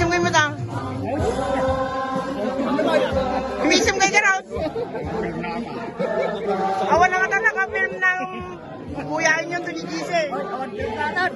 Umisim kayo mo tang. Umisim kayo ka raw. Awan na mata naka-film ng buyain yung tuligise. Awan din natin.